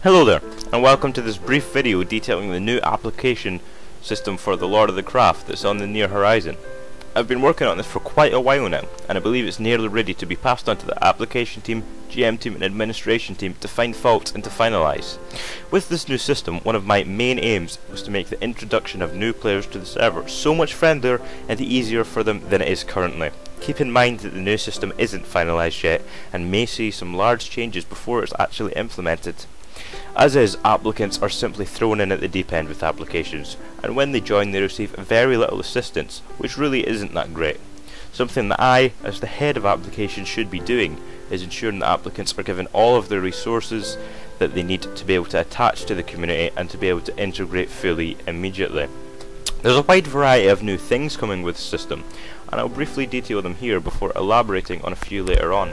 Hello there, and welcome to this brief video detailing the new application system for the Lord of the Craft that's on the near horizon. I've been working on this for quite a while now, and I believe it's nearly ready to be passed on to the application team, GM team and administration team to find faults and to finalise. With this new system, one of my main aims was to make the introduction of new players to the server so much friendlier and easier for them than it is currently. Keep in mind that the new system isn't finalised yet and may see some large changes before it's actually implemented. As is, applicants are simply thrown in at the deep end with applications, and when they join they receive very little assistance, which really isn't that great. Something that I, as the head of applications, should be doing is ensuring that applicants are given all of the resources that they need to be able to attach to the community and to be able to integrate fully immediately. There's a wide variety of new things coming with the system, and I'll briefly detail them here before elaborating on a few later on.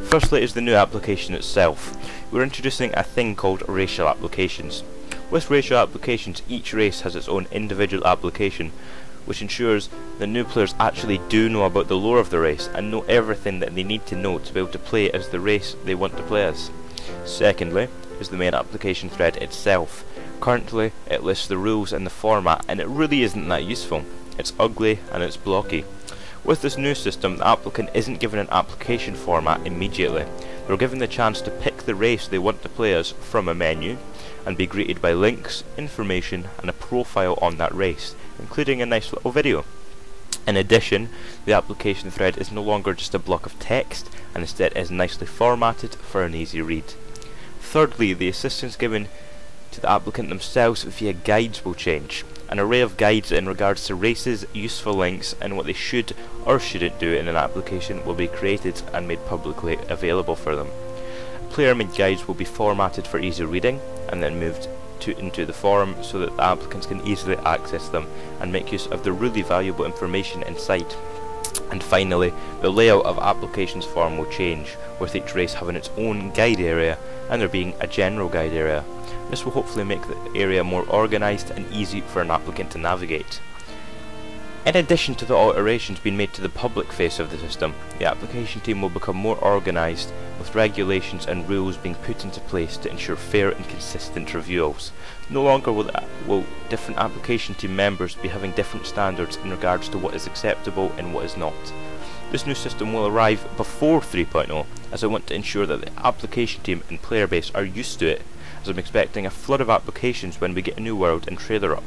Firstly is the new application itself. We're introducing a thing called racial applications. With racial applications, each race has its own individual application, which ensures that new players actually do know about the lore of the race and know everything that they need to know to be able to play as the race they want to play as. Secondly is the main application thread itself. Currently it lists the rules and the format, and it really isn't that useful. It's ugly and it's blocky. With this new system, the applicant isn't given an application format immediately. They're given the chance to pick the race they want to play as from a menu and be greeted by links, information and a profile on that race, including a nice little video. In addition, the application thread is no longer just a block of text and instead is nicely formatted for an easy read. Thirdly, the assistance given to the applicant themselves via guides will change. An array of guides in regards to races, useful links and what they should or shouldn't do in an application will be created and made publicly available for them. Player-made guides will be formatted for easy reading and then moved into the forum so that the applicants can easily access them and make use of the really valuable information inside. And finally, the layout of applications form will change, with each race having its own guide area and there being a general guide area. This will hopefully make the area more organised and easy for an applicant to navigate. In addition to the alterations being made to the public face of the system, the application team will become more organised, with regulations and rules being put into place to ensure fair and consistent reviews. No longer will different application team members be having different standards in regards to what is acceptable and what is not. This new system will arrive before 3.0, as I want to ensure that the application team and player base are used to it, as I'm expecting a flood of applications when we get a new world and trailer up.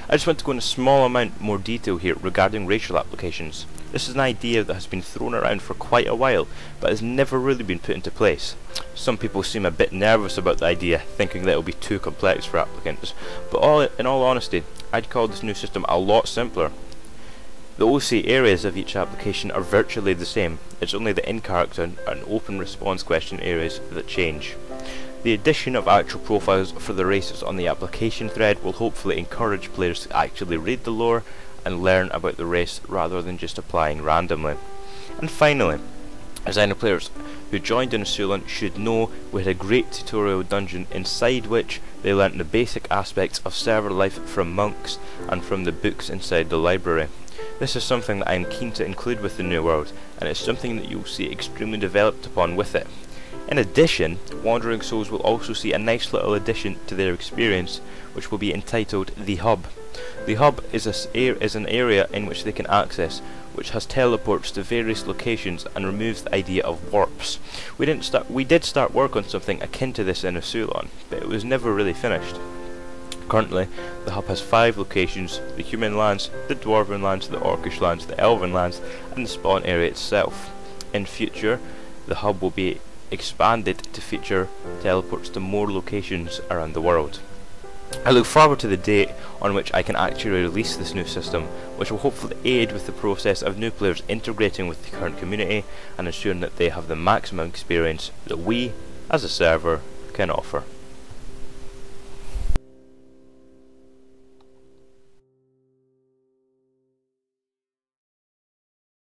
I just want to go in a small amount more detail here regarding racial applications. This is an idea that has been thrown around for quite a while, but has never really been put into place. Some people seem a bit nervous about the idea, thinking that it will be too complex for applicants, but in all honesty, I'd call this new system a lot simpler. The OC areas of each application are virtually the same. It's only the in-character and open response question areas that change. The addition of actual profiles for the races on the application thread will hopefully encourage players to actually read the lore and learn about the race rather than just applying randomly. And finally, designer players who joined in Asulan should know we had a great tutorial dungeon inside which they learnt the basic aspects of server life from monks and from the books inside the library. This is something that I am keen to include with the new world, and it's something that you'll see extremely developed upon with it. In addition, Wandering Souls will also see a nice little addition to their experience, which will be entitled The Hub. The Hub is an area in which they can access, which has teleports to various locations and removes the idea of warps. We did start work on something akin to this in Asulan, but it was never really finished. Currently, the hub has 5 locations: the human lands, the dwarven lands, the orcish lands, the elven lands, and the spawn area itself. In future, the hub will be expanded to feature teleports to more locations around the world. I look forward to the date on which I can actually release this new system, which will hopefully aid with the process of new players integrating with the current community and ensuring that they have the maximum experience that we, as a server, can offer.